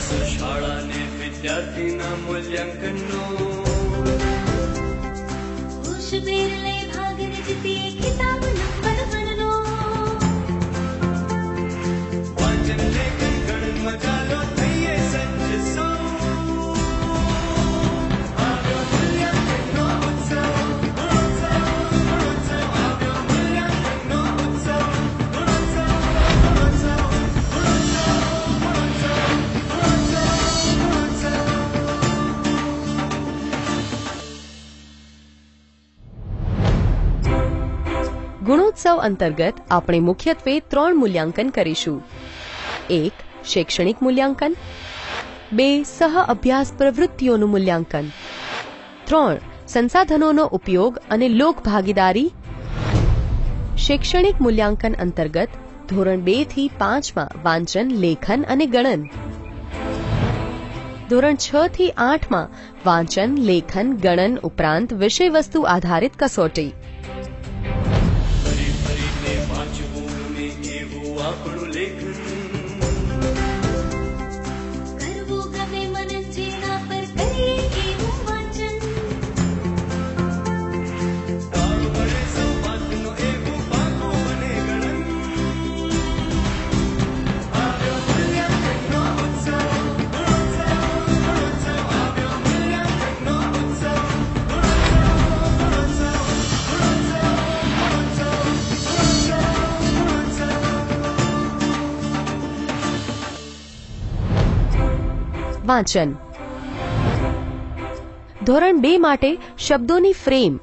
શાળાને વિદ્યાર્થીના મૂલ્યાંકનનો ઉશમેર લઈ ભાગને જીતીએ કિતાબ નંબર 1 નો વાંચન લેખન ગણન મજાલો થઈએ સજ્જ સૌ આવ્યો મૂલ્યાંકનનો ઉત્સવ આવ્યો મૂલ્યાંકનનો ઉત્સવ ગુણોત્સવ અંતર્ગત આપણે મુખ્યત્વે 3 મૂલ્યાંકન કરીશું. 1. શૈક્ષણિક મૂલ્યાંકન. 2. સહ અભ્યાસ પ્રવૃત્તિઓનું મૂલ્યાંકન. 3. સંસાધનોનો ઉપયોગ અને લોક ભાગીદારી. શૈક્ષણિક મૂલ્યાંકન અંતર્ગત ધોરણ 2 થી 5 માં વાંચન, લેખન અને ગણન. ધોરણ 6 થી 8 માં વાંચન, લેખન, ગણન ઉપરાંત વિષયવસ્તુ આધારિત કસોટી. આપણું લેખન કરવું ગમે મનન જેના પર કરીએ એવું વાંચન તારું બને સંવાદનો એવું પાકો બને ગણન આવ્યો મૂલ્યાંકનનો ઉત્સવ આવ્યો મૂલ્યાંકનનો ઉત્સવ વાંચન. ધોરણ 2 માટે શબ્દોની ફ્રેમ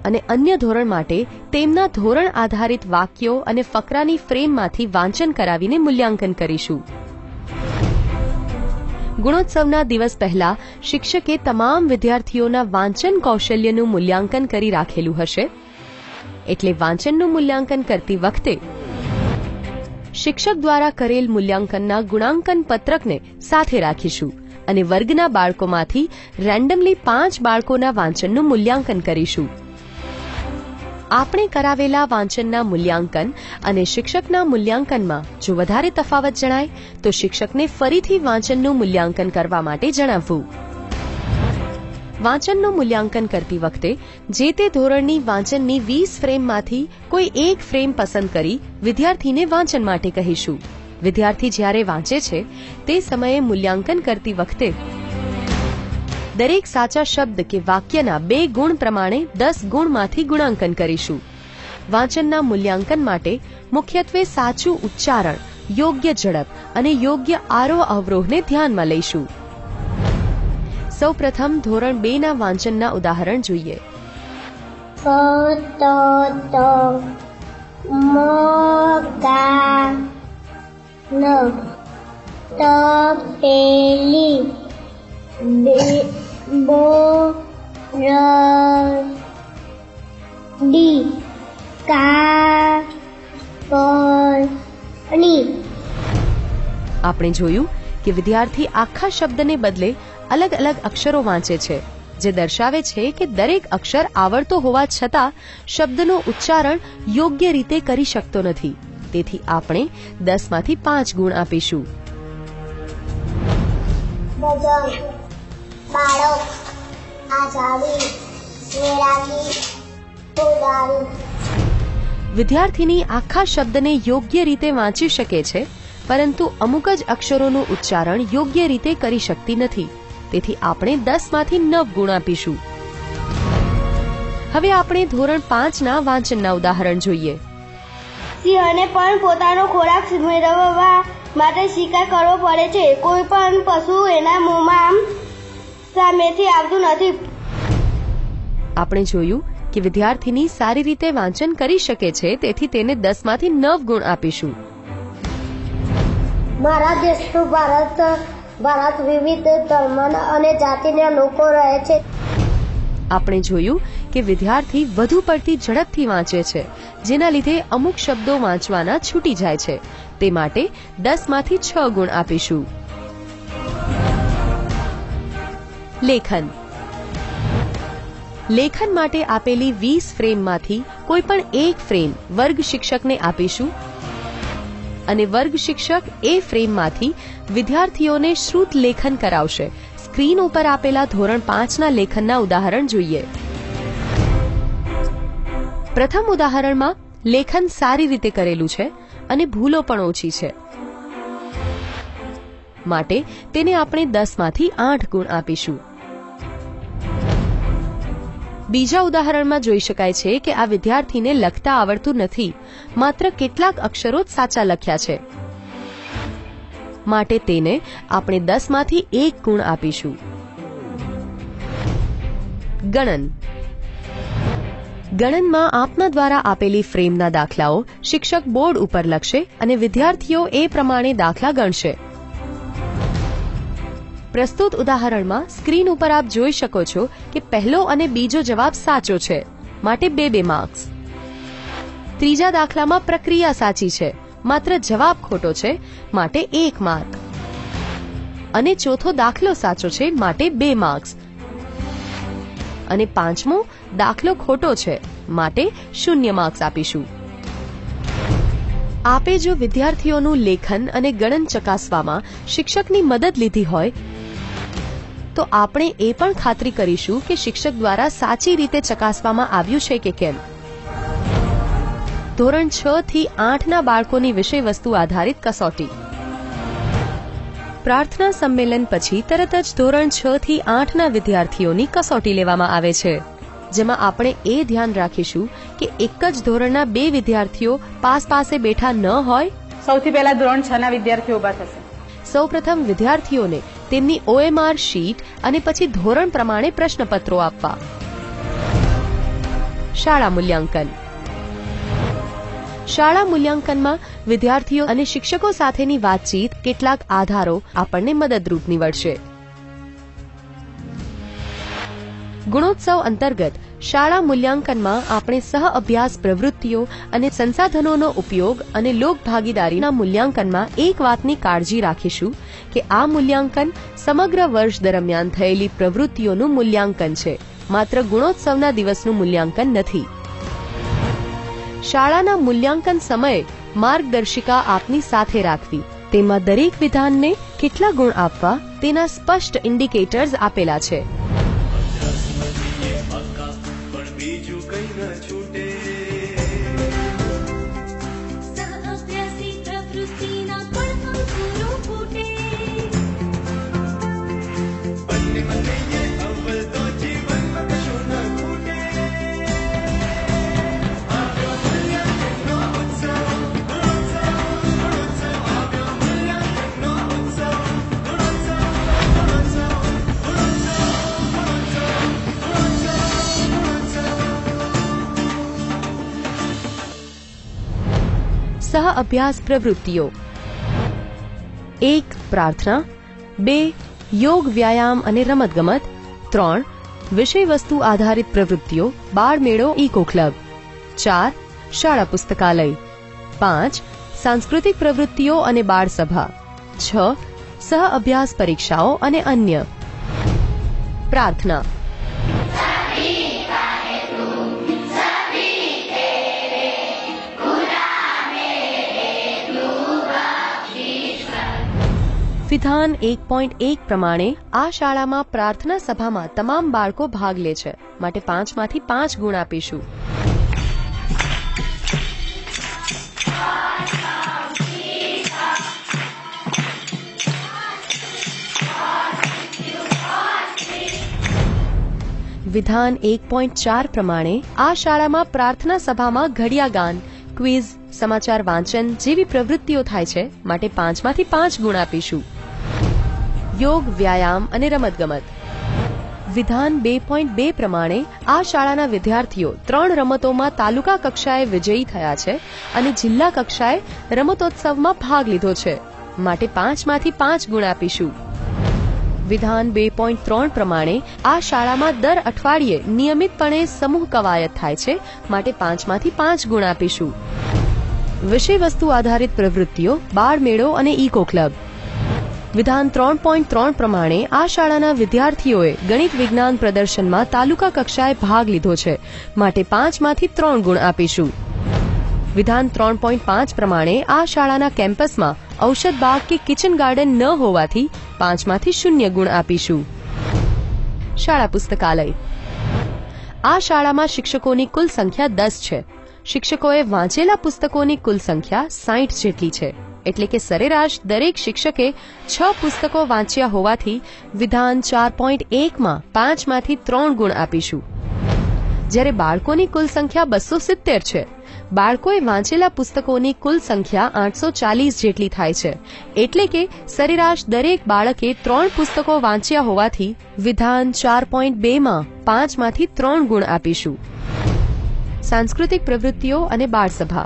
અને અન્ય ધોરણ માટે તેમના ધોરણ આધારિત વાક્યો અને ફકરાની ફ્રેમમાંથી વાંચન કરાવીને મૂલ્યાંકન કરીશું. ગુણોત્સવના દિવસ પહેલા શિક્ષકે તમામ વિદ્યાર્થીઓના વાંચન કૌશલ્યનું મૂલ્યાંકન કરી રાખેલું હશે. એટલે વાંચનનું મૂલ્યાંકન કરતી વખતે શિક્ષક દ્વારા કરેલ મૂલ્યાંકનના ગુણાંકન પત્રકને સાથે રાખીશું અને વર્ગના બાળકોમાંથી રેન્ડમલી 5 બાળકોના વાંચનનું મૂલ્યાંકન કરીશું. આપણે કરાવેલા વાંચનના મૂલ્યાંકન અને શિક્ષકના મૂલ્યાંકનમાં જો વધારે તફાવત જણાય તો શિક્ષકને ફરીથી વાંચનનું મૂલ્યાંકન કરવા માટે જણાવવું. વાંચનનું મૂલ્યાંકન કરતી વખતે જે તે ધોરણની વાંચનની 20 ફ્રેમમાંથી કોઈ એક ફ્રેમ પસંદ કરી વિદ્યાર્થીને વાંચન માટે કહીશું. વિદ્યાર્થી જ્યારે વાંચે છે તે સમયે મૂલ્યાંકન કરતી વખતે દરેક સાચા શબ્દ કે વાક્યના 2 ગુણ પ્રમાણે 10 ગુણમાંથી ગુણાંકન કરીશું. વાંચનના મૂલ્યાંકન માટે મુખ્યત્વે સાચું ઉચ્ચારણ, યોગ્ય ઝડપ અને યોગ્ય આરોહ અવરોહને ધ્યાનમાં લઈશું. સૌપ્રથમ ધોરણ 2 ના વાંચનના ઉદાહરણ જોઈએ. આપણે જોયું કે વિદ્યાર્થી આખા શબ્દને બદલે અલગ અલગ અક્ષરો વાંચે છે, જે દર્શાવે છે કે દરેક અક્ષર આવડતો હોવા છતાં શબ્દનું ઉચ્ચારણ યોગ્ય રીતે કરી શકતો નથી. તેથી આપણે 10 માંથી 5 ગુણ આપીશું. વિદ્યાર્થીની આખા શબ્દને યોગ્ય રીતે વાંચી શકે છે, પરંતુ અમુક જ અક્ષરોનું ઉચ્ચારણ યોગ્ય રીતે કરી શકતી નથી. તેથી આપણે 10 માંથી 9 ગુણ આપીશું. હવે આપણે ધોરણ 5 ના વાંચનના ઉદાહરણ જોઈએ. સિંહને પણ પોતાનો ખોરાક મેળવવા માટે શિકાર કરવો પડે છે. કોઈ પણ પશુ એના મોંમાં સામેથી આવતું નથી. આપણે જોયું કે વિદ્યાર્થીની સારી રીતે વાંચન કરી શકે છે, તેથી તેને 10 માંથી 9 ગુણ આપીશું. મારા દેશનું ભારત વિવિધ ધર્મ અને જાતિના લોકો રહે છે. આપણે જોયું કે વિદ્યાર્થી વધુ પડતી ઝડપથી વાંચે છે, જેના લીધે અમુક શબ્દો વાંચવાના છૂટી જાય છે. તે માટે 10 માંથી 6 ગુણ આપીશું. લેખન. લેખન માટે આપેલી 20 ફ્રેમમાંથી કોઈ પણ એક ફ્રેમ વર્ગ શિક્ષકને આપીશું અને વર્ગ શિક્ષક એ ફ્રેમમાંથી વિદ્યાર્થીઓને શ્રુત લેખન કરાવશે. સ્ક્રીન ઉપર આપેલા ધોરણ 5ના લેખનના ઉદાહરણ જોઈએ. પ્રથમ ઉદાહરણમાં લેખન સારી રીતે કરેલું છે અને ભૂલો પણ ઓછી છે, માટે તેને આપણે 10માંથી 8 ગુણ આપીશું. બીજા ઉદાહરણમાં જોઈ શકાય છે કે આ વિદ્યાર્થીને લખતા આવડતું નથી, માત્ર કેટલાક અક્ષરો જ સાચા લખ્યા છે, માટે તેને આપણે 10માંથી 1 ગુણ આપીશું. ગણન. ગણનમાં આપના દ્વારા આપેલી ફ્રેમના દાખલાઓ શિક્ષક બોર્ડ ઉપર લખશે અને વિદ્યાર્થીઓ એ પ્રમાણે દાખલા ગણશે. પ્રસ્તુત ઉદાહરણમાં સ્ક્રીન ઉપર આપ જોઈ શકો છો કે પહેલો અને બીજો જવાબ સાચો છે, માટે 2 માર્ક્સ. ત્રીજા દાખલામાં પ્રક્રિયા સાચી છે, માત્ર જવાબ ખોટો છે, માટે 1 માર્ક. અને ચોથો દાખલો સાચો છે, માટે 2 માર્ક્સ. અને પાંચમો દાખલો ખોટો છે, માટે 0 માર્ક્સ આપીશું. આપે જો વિદ્યાર્થીઓનું લેખન અને ગણન ચકાસવામાં શિક્ષકની મદદ લીધી હોય તો આપણે એ પણ ખાતરી કરીશું કે શિક્ષક દ્વારા સાચી રીતે ચકાસવામાં આવ્યું છે કે કેમ. ધોરણ 6 થી 8ના બાળકોની વિષયવસ્તુ આધારિત કસોટી. પ્રાર્થના સંમેલન પછી તરત જ ધોરણ 6 થી 8ના વિદ્યાર્થીઓની કસોટી લેવામાં આવે છે, જેમાં આપણે એ ધ્યાન રાખીશું કે એક જ ધોરણના 2 વિદ્યાર્થીઓ પાસે બેઠા ન હોય. સૌથી પહેલા ધોરણ 6ના વિદ્યાર્થીઓ ઉભા થશે. સૌપ્રથમ વિદ્યાર્થીઓને તેમની OMR શીટ અને પછી ધોરણ પ્રમાણે પ્રશ્નપત્રો આપવા. શાળા મૂલ્યાંકન. શાળા મૂલ્યાંકનમાં વિદ્યાર્થીઓ અને શિક્ષકો સાથેની વાતચીત કેટલાક આધારો આપણને મદદરૂપ નીવડશે. ગુણોત્સવ અંતર્ગત શાળા મૂલ્યાંકનમાં આપણે સહ અભ્યાસ પ્રવૃત્તિઓ અને સંસાધનોનો ઉપયોગ અને લોકભાગીદારીના મૂલ્યાંકનમાં એક વાતની કાળજી રાખીશું કે આ મૂલ્યાંકન સમગ્ર વર્ષ દરમિયાન થયેલી પ્રવૃત્તિઓનું મૂલ્યાંકન છે, માત્ર ગુણોત્સવના દિવસનું મૂલ્યાંકન નથી. શાળાના મૂલ્યાંકન સમયે માર્ગદર્શિકા આપની સાથે રાખવી. તેમાં દરેક વિધાનને કેટલા ગુણ આપવા તેના સ્પષ્ટ ઇન્ડિકેટર્સ આપેલા છે. પણ બીજું કઈ ન છૂટે. સહઅભ્યાસી પ્રવૃત્તિના પણ અંકુરો ફૂટે. બંને બંને અવ્વલ તો જીવનમાં કશું ન ખૂટે. આવ્યો મૂલ્યાંકનનો ઉત્સવ, ગુણોત્સવ, ગુણોત્સવ. આવ્યો મૂલ્યાંકનનો ઉત્સવ, ગુણોત્સવ, ગુણોત્સવ, ગુણોત્સવ, સહ અભ્યાસ પ્રવૃત્તિઓ. 1. પ્રાર્થના. 2. યોગ વ્યાયામ અને રમતગમત. 3. વિષયવસ્તુ આધારિત પ્રવૃત્તિઓ, બાળમેળો, ઇકો ક્લબ. 4. શાળા પુસ્તકાલય. 5. સાંસ્કૃતિક પ્રવૃત્તિઓ અને બાળસભા. 6. સહ અભ્યાસ પરીક્ષાઓ અને અન્ય. પ્રાર્થના. વિધાન 1.1 પ્રમાણે આ શાળામાં પ્રાર્થના સભામાં તમામ બાળકો ભાગ લે છે, માટે 5માંથી 5 ગુણ આપીશું. વિધાન 1.4 પ્રમાણે આ શાળામાં પ્રાર્થના સભામાં ઘડિયા ગાન, ક્વિઝ, સમાચાર વાંચન જેવી પ્રવૃત્તિઓ થાય છે, માટે 5માંથી 5 ગુણ આપીશું. યોગ, વ્યાયામ અને રમતગમત. વિધાન 2.2 પ્રમાણે આ શાળાના વિદ્યાર્થીઓ 3 રમતોમાં તાલુકા કક્ષાએ વિજયી થયા છે અને જિલ્લા કક્ષાએ રમતોત્સવમાં ભાગ લીધો છે, માટે 5માંથી 5 ગુણ આપીશું. વિધાન 2.3 પ્રમાણે આ શાળામાં દર અઠવાડિયે નિયમિતપણે સમૂહ કવાયત થાય છે, માટે 5માંથી 5 ગુણ આપીશું. વિષયવસ્તુ આધારિત પ્રવૃત્તિઓ, બાળમેળો અને ઇકો ક્લબ. વિધાન 3.3 પ્રમાણે આ શાળાના વિદ્યાર્થીઓએ ગણિત વિજ્ઞાન પ્રદર્શનમાં તાલુકા કક્ષાએ ભાગ લીધો છે, માટે 5માંથી 3 ગુણ આપીશું. વિધાન 3.5 પ્રમાણે આ શાળાના કેમ્પસમાં ઔષધ બાગ કે કિચન ગાર્ડન ન હોવાથી 5 માંથી 0 ગુણ આપીશું. શાળા પુસ્તકાલય. આ શાળામાં શિક્ષકોની કુલ સંખ્યા 10 છે. શિક્ષકોએ વાંચેલા પુસ્તકોની કુલ સંખ્યા 60 જેટલી છે. એટલે કે સરેરાશ દરેક શિક્ષકે 6 પુસ્તકો વાંચ્યા હોવાથી વિધાન 4.1 માં 5 માંથી 3 ગુણ આપીશું. જ્યારે બાળકોની કુલ સંખ્યા 270 છે. બાળકોએ વાંચેલા પુસ્તકોની કુલ સંખ્યા 840 જેટલી થાય છે. એટલે કે સરેરાશ દરેક બાળકે 3 પુસ્તકો વાંચ્યા હોવાથી વિધાન 4.2 માં 5 માંથી 3 ગુણ આપીશું. સાંસ્કૃતિક પ્રવૃત્તિઓ અને બાળસભા.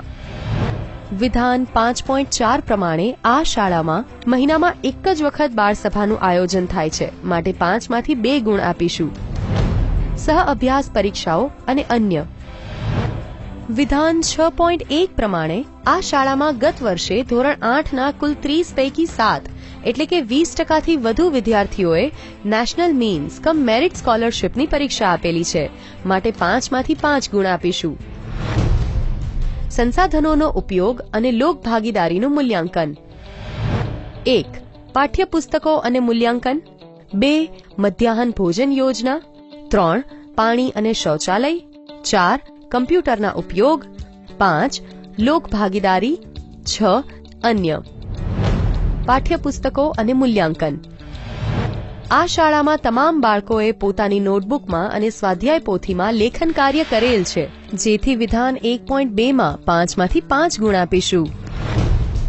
વિધાન 5.4 પ્રમાણે આ શાળામાં મહિનામાં એક જ વખત બાળસભાનું આયોજન થાય છે. માટે 5 માંથી 2 ગુણ આપીશું. સહ અભ્યાસ પરીક્ષાઓ અને અન્ય. વિધાન 6.1 પ્રમાણે આ શાળામાં ગત વર્ષે ધોરણ 8ના કુલ 30 પૈકી 7 એટલે કે 20%થી વધુ વિદ્યાર્થીઓએ નેશનલ મીન્સ કમ મેરિટ સ્કોલરશીપની પરીક્ષા આપેલી છે. માટે 5 માંથી 5 ગુણ આપીશું. સંસાધનોનો ઉપયોગ અને લોક ભાગીદારીનું મૂલ્યાંકન. 1. પાઠ્યપુસ્તકો અને મૂલ્યાંકન. 2. મધ્યાહન ભોજન યોજના. 3. પાણી અને શૌચાલય. 4. કમ્પ્યુટરના ઉપયોગ. 5. લોક ભાગીદારી. 6. અન્ય. પાઠ્યપુસ્તકો અને મૂલ્યાંકન. આ શાળામાં તમામ બાળકોએ પોતાની નોટબુકમાં અને સ્વાધ્યાય પોથીમાં લેખન કાર્ય કરેલ છે. જેથી વિધાન 1.2 માં 5 માંથી 5 ગુણ આપીશું.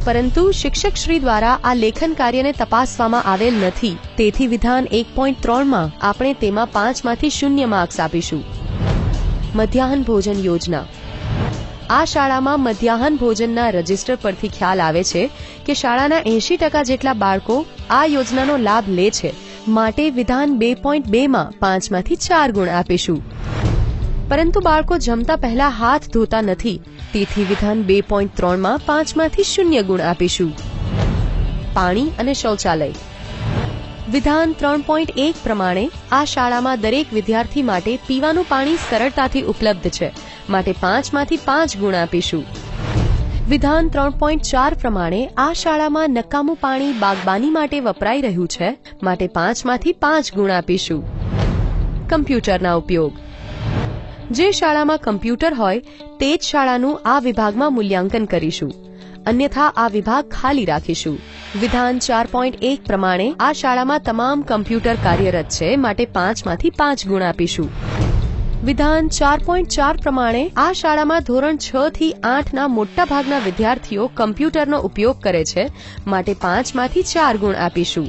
પરંતુ શિક્ષકશ્રી દ્વારા આ લેખન કાર્યને તપાસવામાં આવેલ નથી. તેથી વિધાન 1.3 માં આપણે તેમાં 5 માંથી 0 માર્ક્સ આપીશું. મધ્યાહન ભોજન યોજના. આ શાળામાં મધ્યાહન ભોજનના રજિસ્ટર પરથી ખ્યાલ આવે છે કે શાળાના 80% જેટલા બાળકો આ યોજનાનો લાભ લે છે. માટે વિધાન 2.2 માં 5 માંથી 4 ગુણ આપીશું. પરંતુ બાળકો જમતા પહેલા હાથ ધોતા નથી. તેથી વિધાન 2.3 માં 5 માંથી 0 ગુણ આપીશું. પાણી અને શૌચાલય. વિધાન 3.1 પ્રમાણે આ શાળામાં દરેક વિદ્યાર્થી માટે પીવાનું પાણી સરળતાથી ઉપલબ્ધ છે. માટે 5 માંથી 5 ગુણ આપીશું. વિધાન 3.4 પ્રમાણે આ શાળામાં નકામું પાણી બાગબાની માટે વપરાઈ રહ્યું છે. માટે 5 માંથી 5 ગુણ આપીશું. કમ્પ્યુટરના ઉપયોગ. જે શાળામાં કમ્પ્યુટર હોય તે જ શાળાનું આ વિભાગમાં મૂલ્યાંકન કરીશું. અન્યથા આ વિભાગ ખાલી રાખીશું. વિધાન 4.1 પ્રમાણે આ શાળામાં તમામ કમ્પ્યુટર કાર્યરત છે. માટે 5 માંથી 5 ગુણ આપીશું. વિધાન 4.4 પ્રમાણે આ શાળામાં ધોરણ 6 થી 8ના મોટા ભાગના વિદ્યાર્થીઓ કમ્પ્યુટરનો ઉપયોગ કરે છે. માટે 5 માંથી 4 ગુણ આપીશું.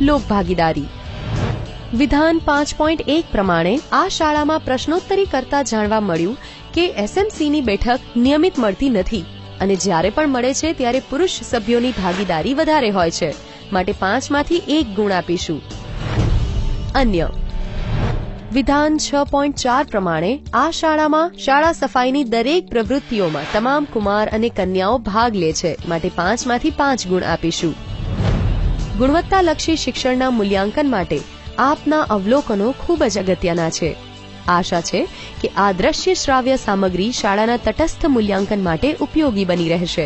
લોક ભાગીદારી. વિધાન 5.1 પ્રમાણે આ શાળામાં પ્રશ્નોત્તરી કરતા જાણવા મળ્યું કે એસએમસીની બેઠક નિયમિત મળતી નથી અને જ્યારે પણ મળે છે ત્યારે પુરુષ સભ્યોની ભાગીદારી વધારે હોય છે. માટે 5 માંથી 1 ગુણ આપીશું. અન્ય. વિધાન 6.4 પ્રમાણે આ શાળામાં શાળા સફાઈની દરેક પ્રવૃત્તિઓમાં તમામ કુમાર અને કન્યાઓ ભાગ લે છે. માટે 5 માંથી 5 ગુણ આપીશું. ગુણવત્તાલક્ષી શિક્ષણના મૂલ્યાંકન માટે આપના અવલોકનો ખૂબ જ અગત્યના છે. આશા છે કે આ દ્રશ્ય શ્રાવ્ય સામગ્રી શાળાના તટસ્થ મૂલ્યાંકન માટે ઉપયોગી બની રહેશે.